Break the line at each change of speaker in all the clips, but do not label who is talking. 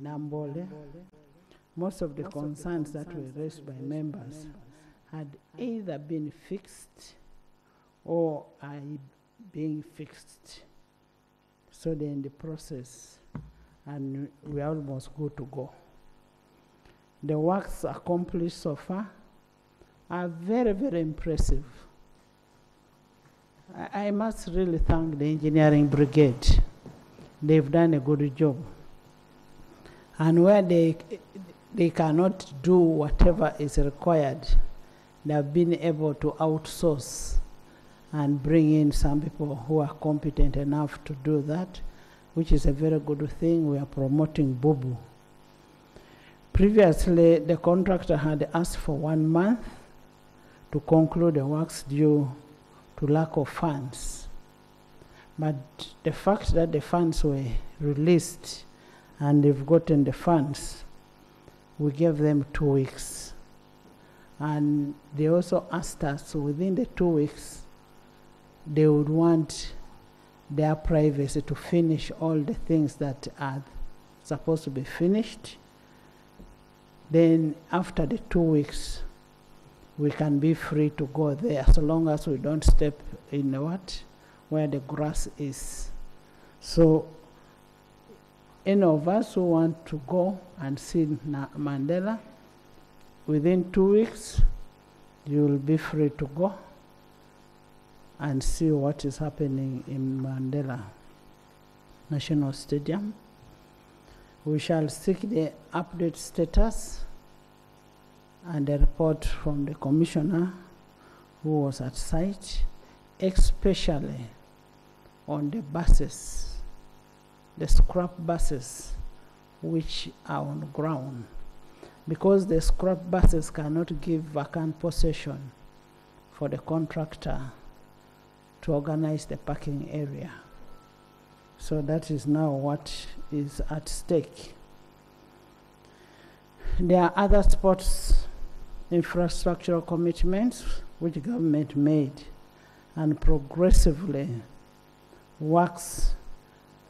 Namboole, most of the concerns that were raised by members had either been fixed or are being fixed. So they're in the process and we're almost good to go. The works accomplished so far are very, very impressive. I must really thank the engineering brigade. They've done a good job. And where they cannot do whatever is required, they have been able to outsource and bring in some people who are competent enough to do that, which is a very good thing. We are promoting Bubu. Previously, the contractor had asked for 1 month to conclude the works due to lack of funds. But the fact that the funds were released and they've gotten the funds, we gave them 2 weeks. And they also asked us within the 2 weeks, they would want their privacy to finish all the things that are supposed to be finished. Then after the 2 weeks, we can be free to go there, so long as we don't step in where the grass is. So any of us who want to go and see Mandela, within 2 weeks, you will be free to go and see what is happening in Mandela National Stadium. We shall seek the update status and the report from the commissioner who was at site, especially on the buses, the scrap buses which are on ground, because the scrap buses cannot give vacant possession for the contractor to organize the parking area. So that is now what is at stake. There are other sports infrastructural commitments which government made, and progressively works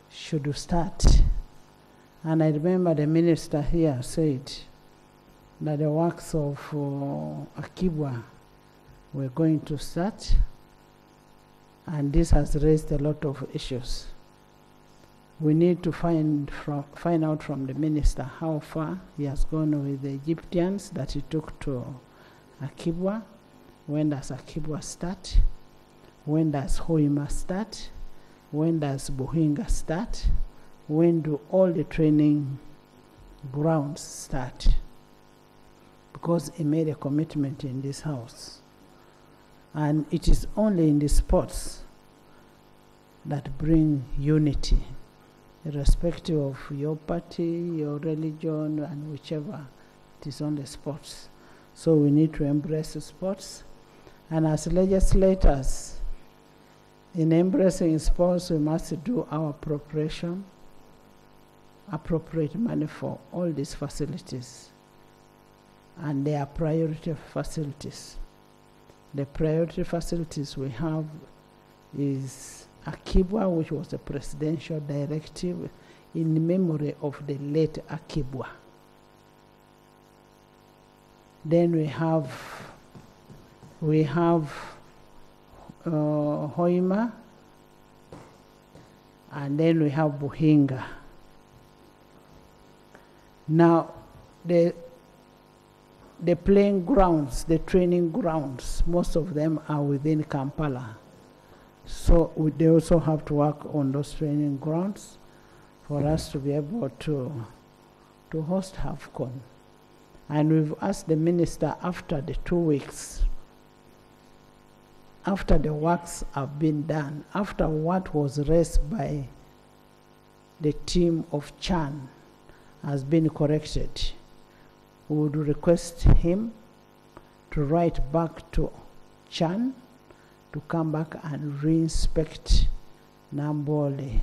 should start. And I remember the minister here said that the works of Aki Bua were going to start, and this has raised a lot of issues. We need to find out from the minister how far he has gone with the Egyptians that he took to Aki Bua. When does Aki Bua start? When does Hoima start? When does Buhinga start? When do all the training grounds start? Because he made a commitment in this house. And it is only in the sports that bring unity, irrespective of your party, your religion, and whichever. It is only sports. So we need to embrace the sports. And as legislators, in embracing sports, we must do our appropriate money for all these facilities. And they are priority facilities. The priority facilities we have is Aki Bua, which was a presidential directive in memory of the late Aki Bua. Then we have Hoima, and then we have Buhinga. Now, the playing grounds, the training grounds, most of them are within Kampala. So they also have to work on those training grounds for us to be able to host HAFCON. And we've asked the minister after the 2 weeks, after the works have been done, after what was raised by the team of Chan has been corrected, we would request him to write back to Chan to come back and re-inspect Namboole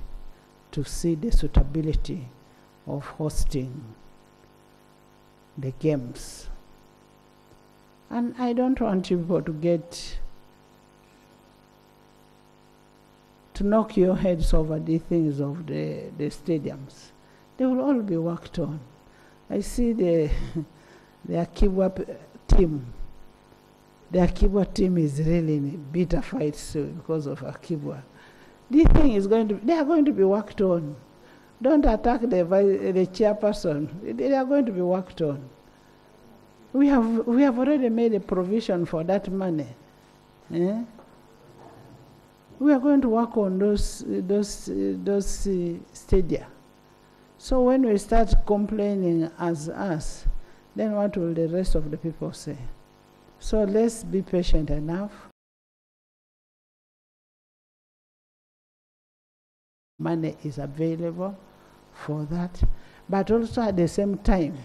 to see the suitability of hosting the games. And I don't want people to knock your heads over the things of the stadiums. They will all be worked on. I see the Aki Bua team. The Aki Bua team is really in a bitter fight because of Aki Bua. This thing is they are going to be worked on. Don't attack the chairperson. They are going to be worked on. We have already made a provision for that money. Eh? We are going to work on those stadia. So when we start complaining as us, then what will the rest of the people say? So let's be patient enough. Money is available for that. But also at the same time,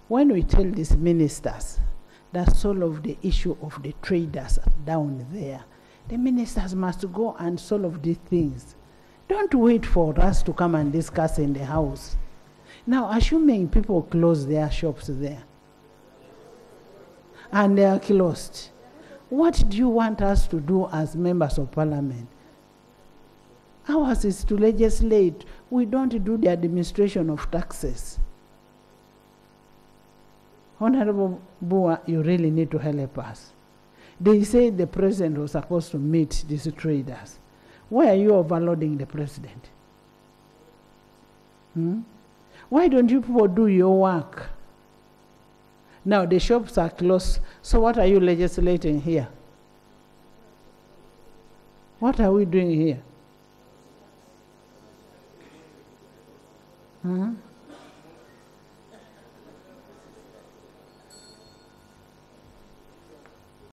when we tell these ministers that solve the issue of the traders down there, the ministers must go and solve these things. Don't wait for us to come and discuss in the house. Now, assuming people close their shops there, and they are closed, what do you want us to do as members of parliament? Ours is to legislate. We don't do the administration of taxes. Honorable Bua, you really need to help us. They say the president was supposed to meet these traders. Why are you overloading the president? Why don't you people do your work? Now the shops are closed, so what are you legislating here? What are we doing here?